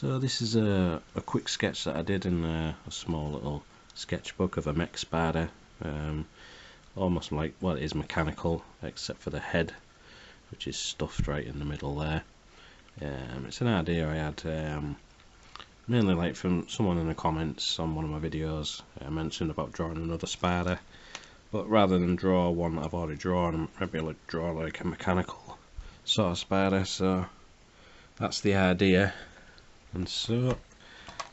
So this is a quick sketch that I did in a small little sketchbook of a mech spider. Almost like, well, it is mechanical except for the head, which is stuffed right in the middle there. It's an idea I had mainly like from someone in the comments on one of my videos. I mentioned about drawing another spider, but rather than draw one that I've already drawn, maybe like draw like a mechanical sort of spider. So that's the idea, and so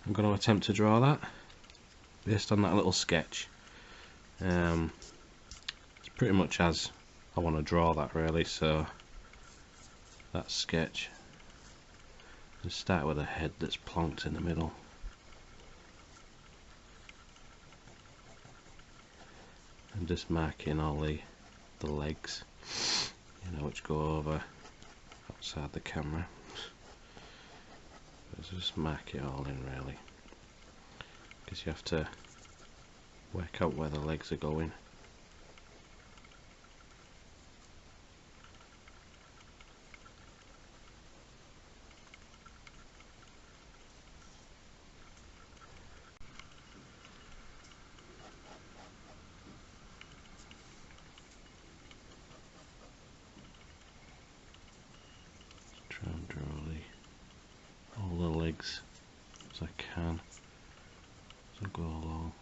I'm going to attempt to draw that based on that little sketch. It's pretty much as I want to draw that really, so that sketch. Just start with a head that's plonked in the middle. And just marking all the legs, you know, which go over outside the camera. But just mark it all in really, because you have to work out where the legs are going. Try and draw all the legs as I can as I go along.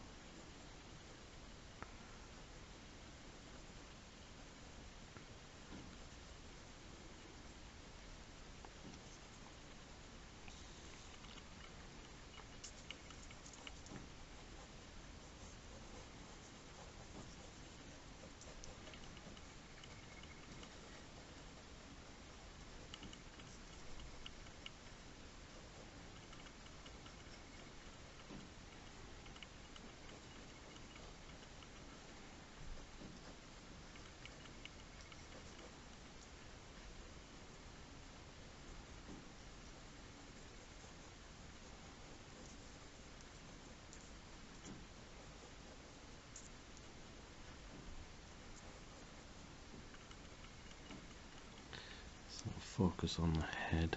Focus on the head.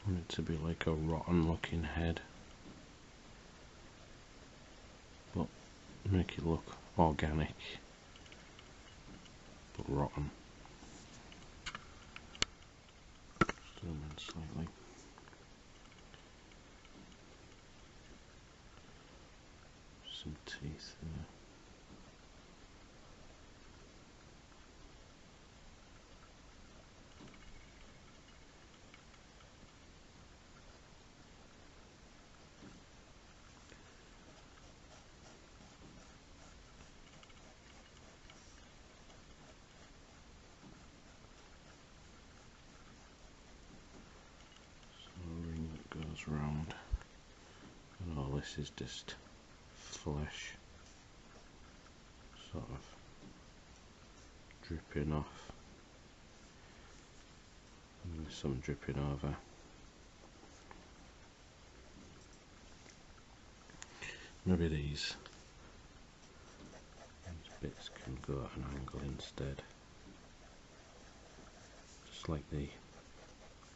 I want it to be like a rotten looking head, but make it look organic but rotten. Zoom in slightly. Some teeth there. Goes round, and all this is just flesh sort of dripping off, and there's some dripping over. Maybe these bits can go at an angle instead, just like the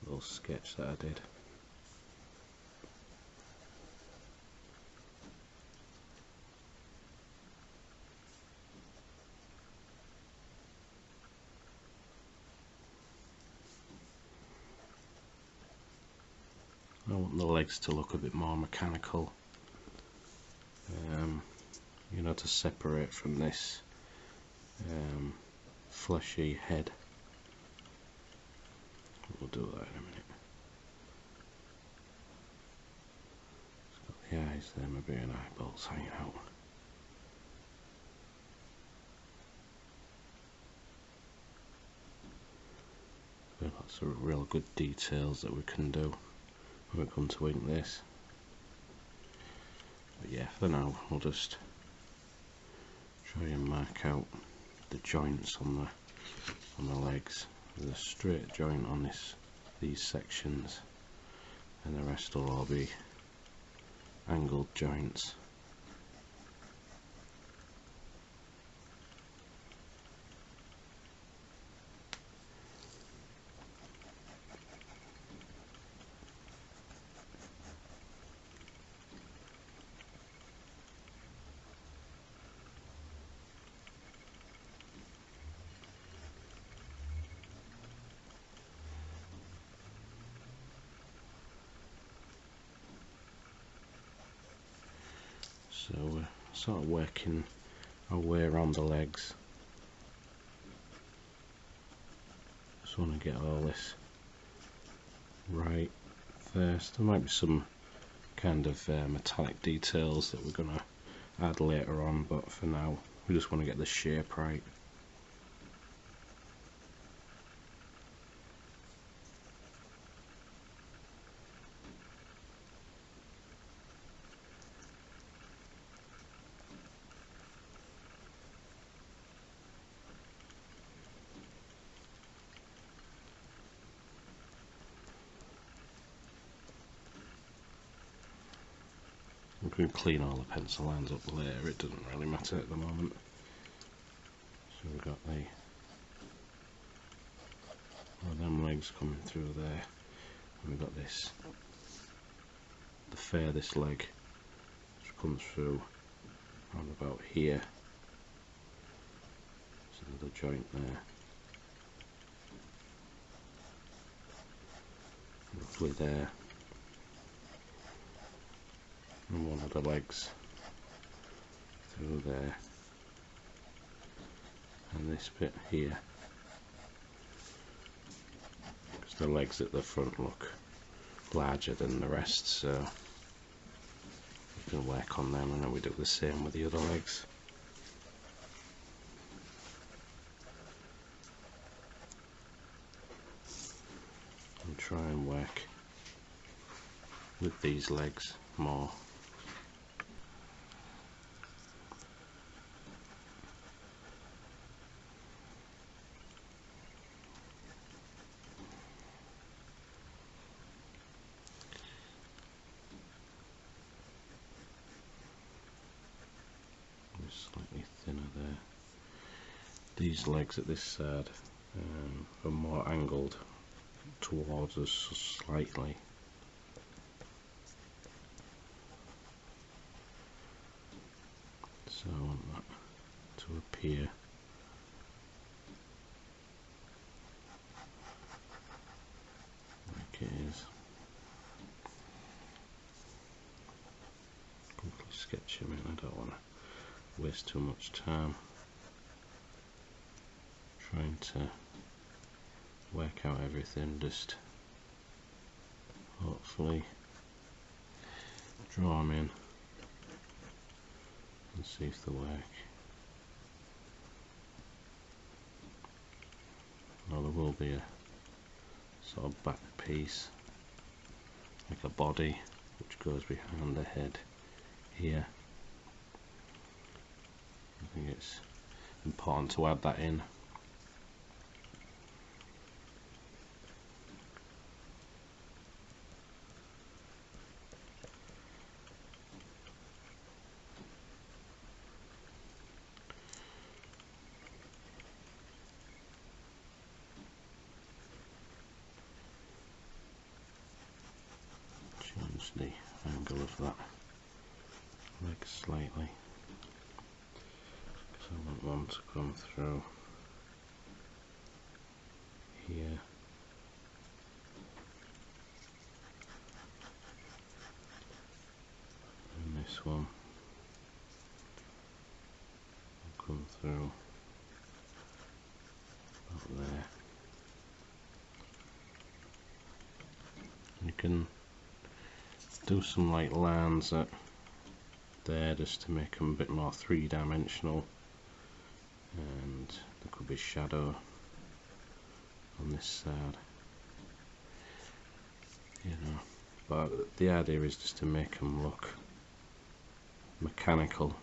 little sketch that I did. I want the legs to look a bit more mechanical, you know, to separate from this fleshy head. We'll do that in a minute. It's got the eyes there, maybe an eyeballs hanging out. But lots of real good details that we can do when we come to ink this. But yeah, for now we'll just try and mark out the joints on the legs. There's a straight joint on these sections, and the rest will all be angled joints. So we're sort of working our way around the legs. Just want to get all this right first. There might be some kind of metallic details that we're going to add later on, but for now we just want to get the shape right. We can clean all the pencil lines up later, it doesn't really matter at the moment. So we've got all them legs coming through there, and we've got this, the furthest leg, which comes through around about here, so there's a joint there, roughly there, and one of the legs through there, and this bit here, because the legs at the front look larger than the rest, so we can work on them, and then we do the same with the other legs. And try and work with these legs more. Slightly thinner there. These legs at this side are more angled towards us slightly. So I want that to appear like it is. Quickly sketch him in, I don't want to waste too much time trying to work out everything, just hopefully draw them in and see if they work. Now there will be a sort of back piece, like a body, which goes behind the head here. I think it's important to add that in. Change the angle of that leg slightly, because I want one to come through here. And this one will come through about there. You can do some like lines that there just to make them a bit more three-dimensional, and there could be shadow on this side, you know, but the idea is just to make them look mechanical,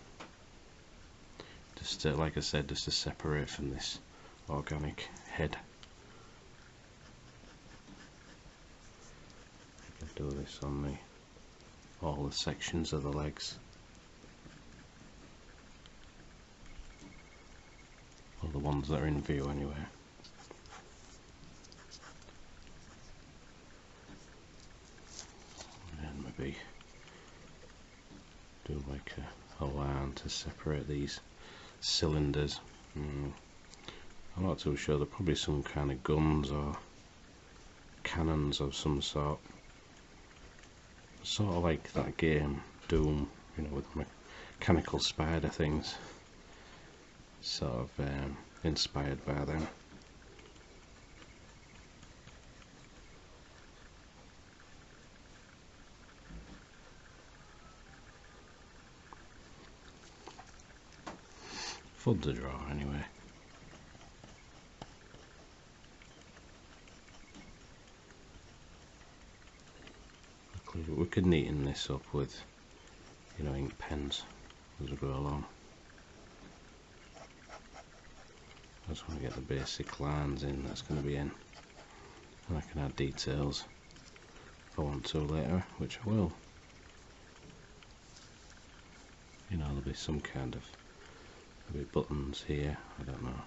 just to, like I said, just to separate from this organic head. I can do this on all the sections of the legs, or the ones that are in view anyway. And maybe do like a line to separate these cylinders. I'm not too sure, they're probably some kind of guns or cannons of some sort. Sort of like that game Doom, you know, with mechanical spider things, sort of inspired by them. Fun to draw anyway. We could neaten this up with, you know, ink pens as we go along. I just want to get the basic lines in that's going to be in, and I can add details if I want to later, which I will. You know, there'll be some kind of, there'll be buttons here, I don't know,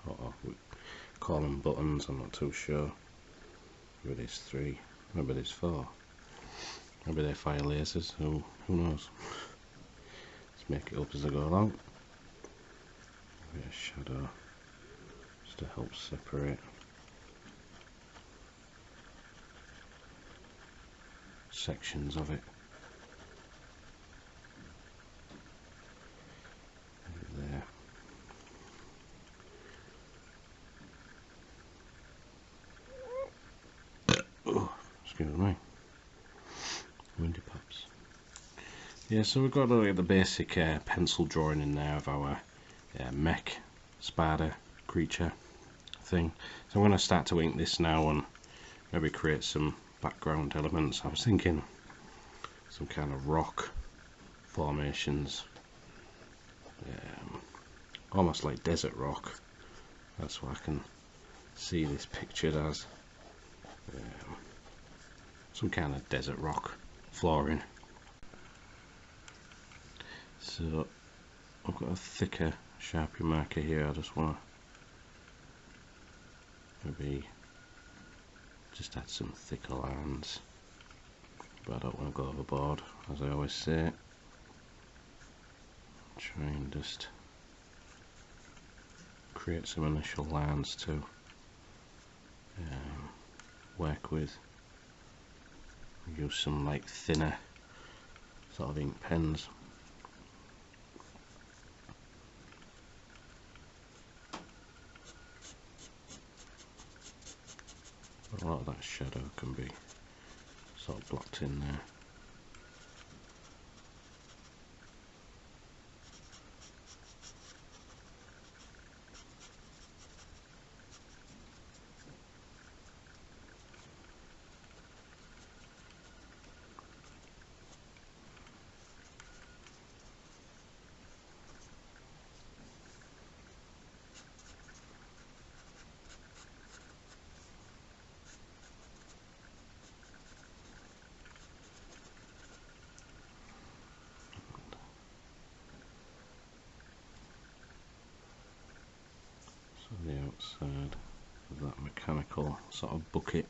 or we call them buttons, I'm not too sure. Maybe there's 3, maybe there's 4. Maybe they fire lasers, who knows. Let's make it up as I go along. A bit of shadow, just to help separate sections of it. There. Oh, excuse me. Windy pops. Yeah, so we've got the basic pencil drawing in there of our mech spider creature thing. So I'm going to start to ink this now and maybe create some background elements. I was thinking some kind of rock formations, almost like desert rock. That's what I can see this pictured as. Some kind of desert rock flooring. So I've got a thicker Sharpie marker here. I just want to maybe just add some thicker lines, but I don't want to go overboard, as I always say. Try and just create some initial lines to work with. Use some like thinner sort of ink pens. A lot of that shadow can be sort of blocked in there. So the outside of that mechanical sort of bucket.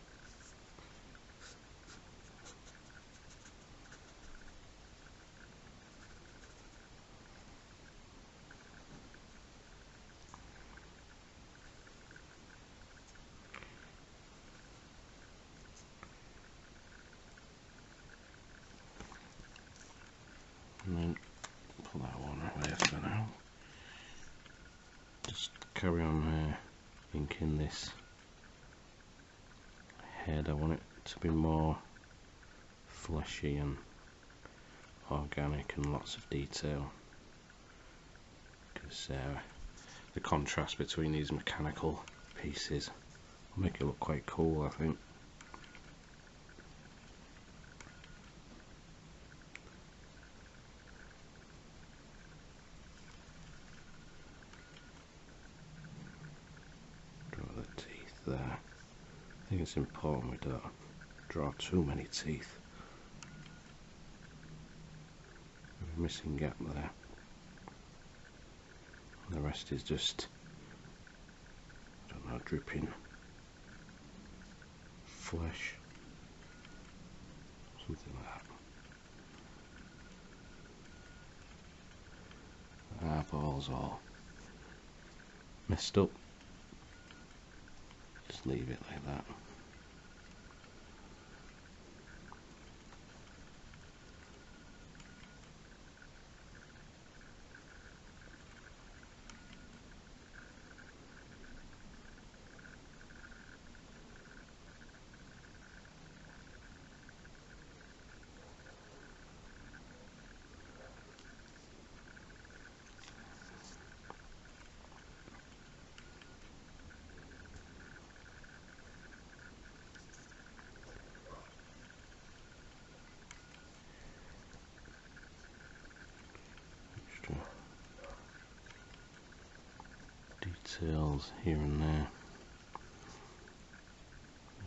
And then pull that one away for now. Just carry on inking this head. I want it to be more fleshy and organic and lots of detail, because the contrast between these mechanical pieces will make it look quite cool, I think. There. I think it's important we don't draw too many teeth. There's a missing gap there. And the rest is just, I don't know, dripping flesh. Something like that. Eyeballs all messed up. Just leave it like that. details here and there.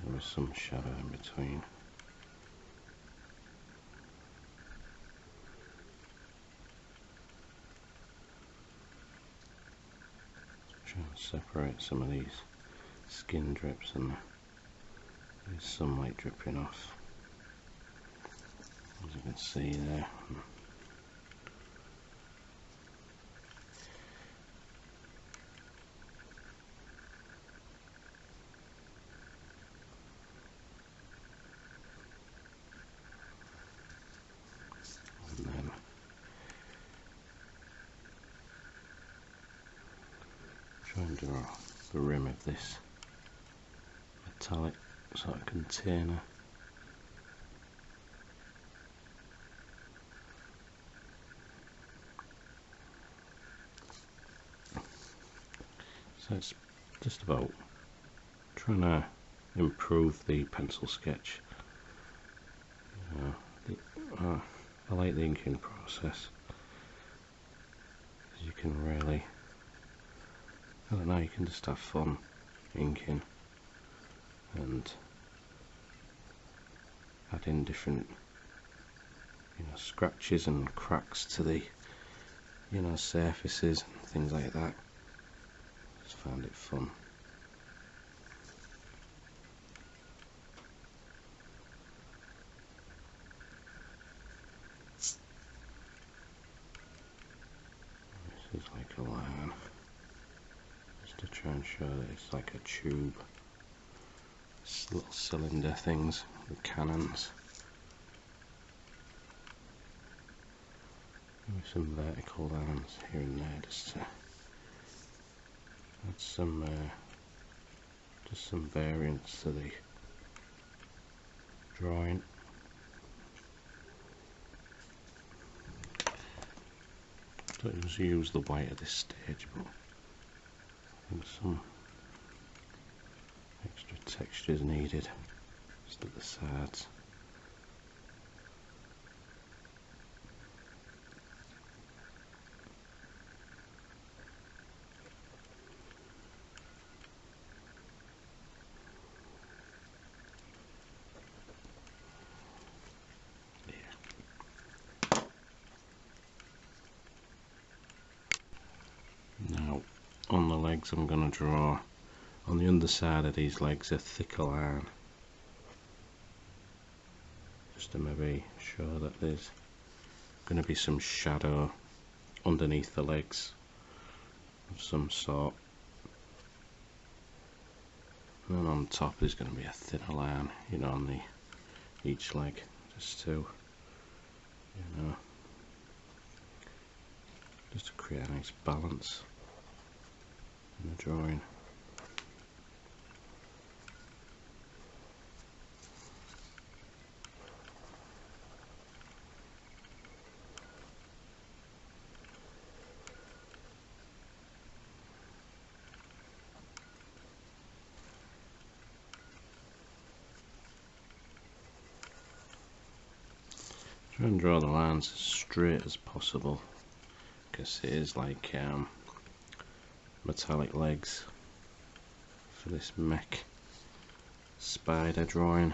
There is some shadow in between. Try and separate some of these skin drips, and there's sunlight dripping off, as you can see there. And then try and draw the rim of this metallic sort of container. So it's just about trying to improve the pencil sketch. I like the inking process, because you can really, I don't know, you can just have fun inking and adding different, scratches and cracks to the, surfaces and things like that. Just found it fun. This is like a line, just to try and show that it's like a tube. It's little cylinder things with cannons. Maybe some vertical lines here and there, just to add some, just some variance to the drawing. Don't just use the white at this stage, but I think some extra texture is needed just at the sides. Now on the legs I'm going to draw on the underside of these legs a thicker line, just to maybe show that there's going to be some shadow underneath the legs of some sort. And then on top there's going to be a thinner line, on each leg, just to, just to create a nice balance in the drawing. Try and draw the lines as straight as possible, because it is like metallic legs for this mech spider drawing.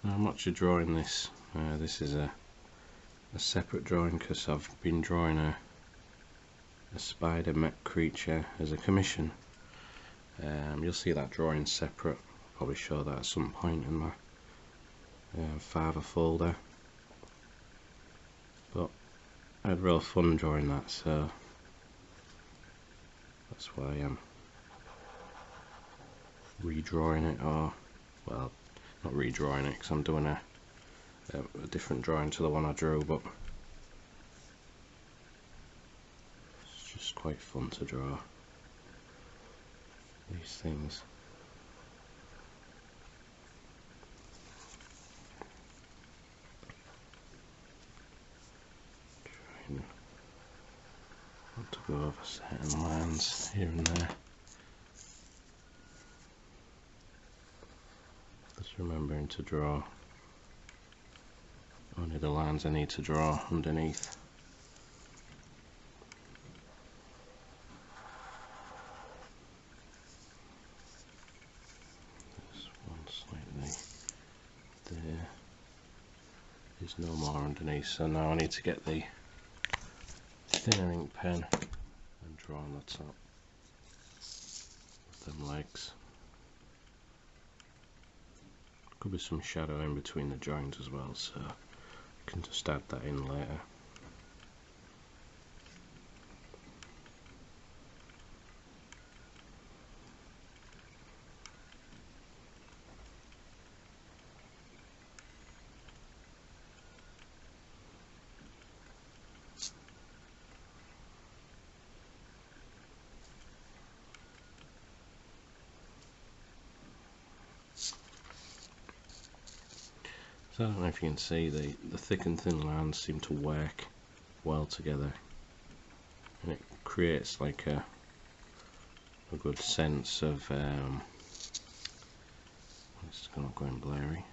Now I'm actually drawing this. This is a separate drawing, because I've been drawing a spider mech creature as a commission. You'll see that drawing separate. I'll probably show that at some point in my Fiverr folder. But I had real fun drawing that, so that's why I'm redrawing it, or, well, not redrawing it, because I'm doing a different drawing to the one I drew, but it's just quite fun to draw these things. Trying not to go over certain lines here and there. Just remembering to draw only the lines I need to draw underneath. This one slightly there. There's no more underneath, so now I need to get the thinner ink pen and draw on the top of them legs. Could be some shadow in between the joints as well, so I can just add that in later. So I don't know if you can see, the thick and thin lines seem to work well together, and it creates like a good sense of it's not going blurry.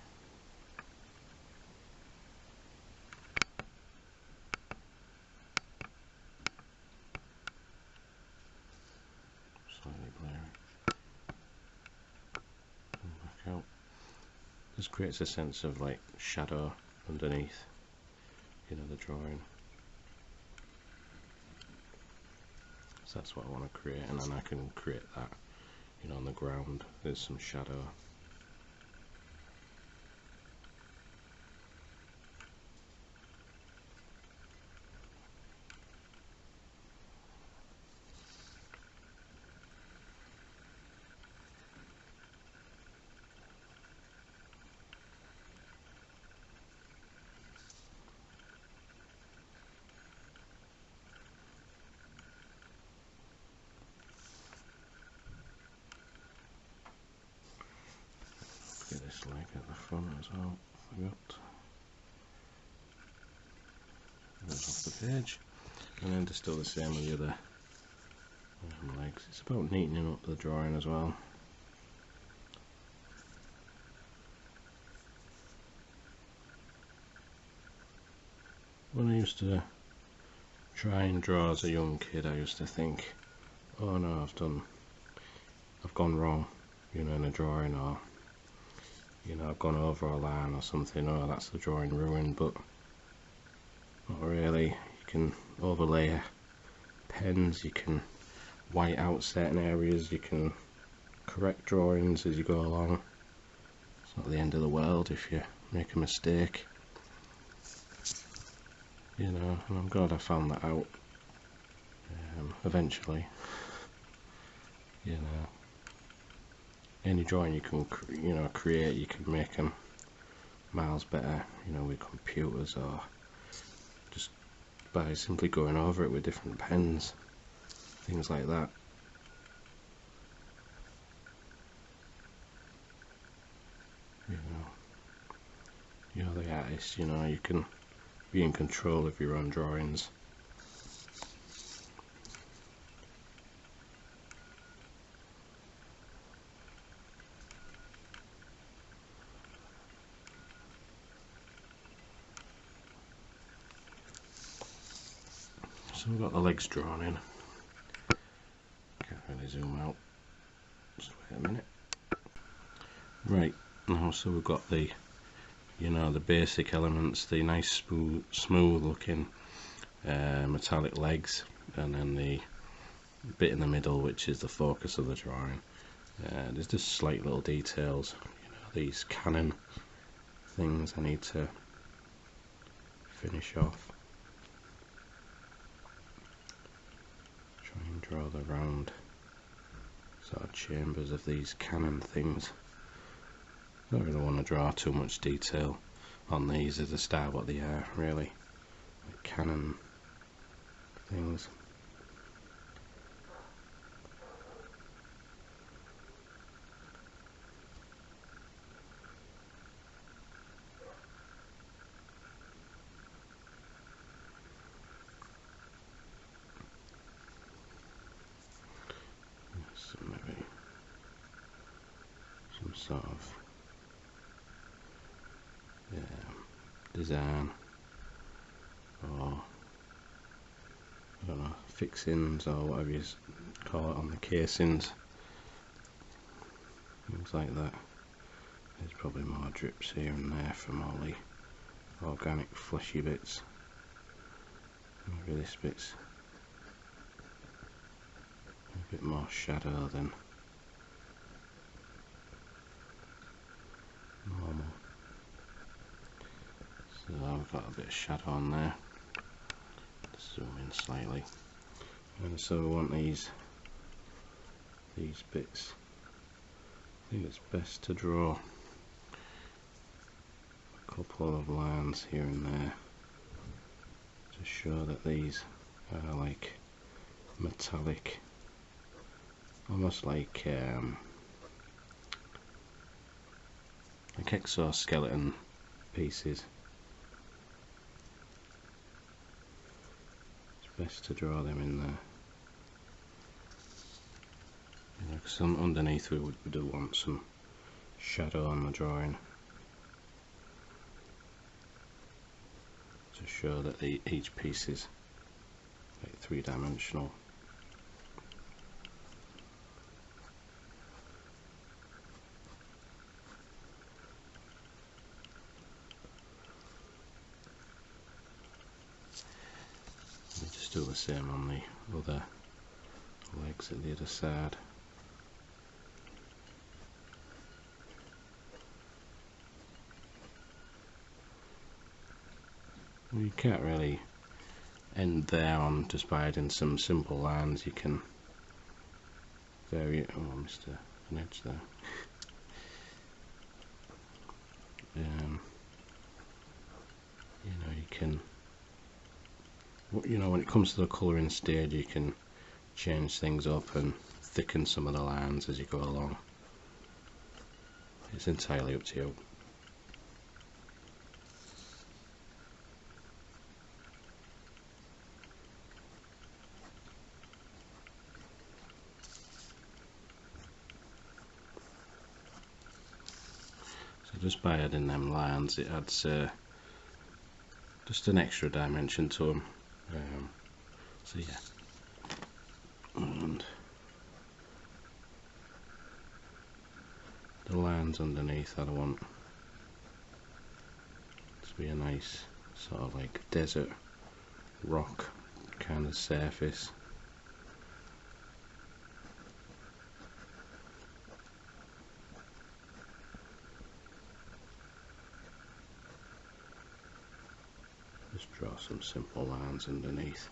Slightly blurry. Come back out. This creates a sense of like shadow underneath, you know, the drawing. So that's what I want to create, and then I can create that, you know, on the ground. There's some shadow. Get this leg at the front as well. Forgot. Goes off the page, and then just do the same with the other legs. It's about neatening up the drawing as well. When I used to try and draw as a young kid, I used to think, oh no, I've gone wrong, you know, in a drawing, or you know, I've gone over a line or something, or that's the drawing ruined. But not really. You can overlay pens, you can white out certain areas, you can correct drawings as you go along. It's not the end of the world if you make a mistake, you know, and I'm glad I found that out eventually. You know, any drawing you can create, you can make them miles better, you know, with computers, or just by simply going over it with different pens, things like that. You're the artist, you know, you can be in control of your own drawings. So we've got the legs drawn in. Can't really zoom out. Just wait a minute. Right, now so we've got the, you know, the basic elements, the nice smooth looking metallic legs, and then the bit in the middle which is the focus of the drawing. There's just slight little details, you know, these cannon things I need to finish off. Try and draw the round sort of chambers of these cannon things. I don't really want to draw too much detail on these as a start, what they are really, like cannon things. So maybe some sort of design, or I don't know, fixings or whatever you call it on the casings, things like that. There's probably more drips here and there from all the organic fleshy bits. Maybe this bit's a bit more shadow than normal. So I've got a bit of shadow on there. Zoom in slightly. And so we want these bits. I think it's best to draw a couple of lines here and there to show that these are like metallic, almost like exoskeleton pieces. It's best to draw them in there. Because underneath we do want some shadow on the drawing to show that each piece is like three-dimensional. We just do the same on the other legs at the other side. You can't really end there on just by adding some simple lines. You can vary it. Oh, I missed an edge there. You know, you can. You know, when it comes to the colouring stage, you can change things up and thicken some of the lines as you go along. It's entirely up to you. Just by adding them lines, it adds just an extra dimension to them. So yeah, and the lines underneath I want to be a nice sort of like desert rock kind of surface. Just draw some simple lines underneath.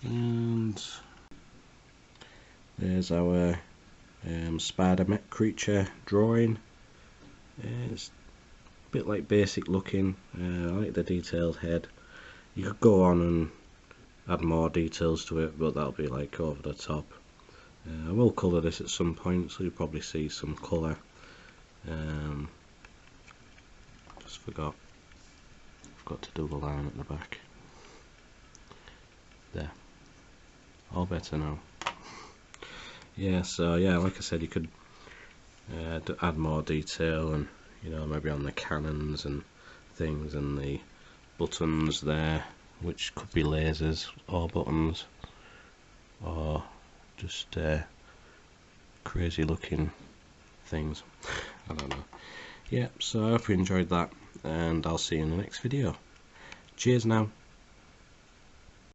And there's our spider mech creature drawing. It's a bit like basic looking. I like the detailed head. You could go on and add more details to it, but that'll be like over the top. I will colour this at some point, so you'll probably see some colour. Just forgot to do the line at the back. There. All better now. Yeah, so yeah, like I said, you could add more detail, and you know, maybe on the cannons and things, and the buttons there, which could be lasers or buttons, or just crazy looking things. I don't know. Yeah, so I hope you enjoyed that, and I'll see you in the next video. Cheers now.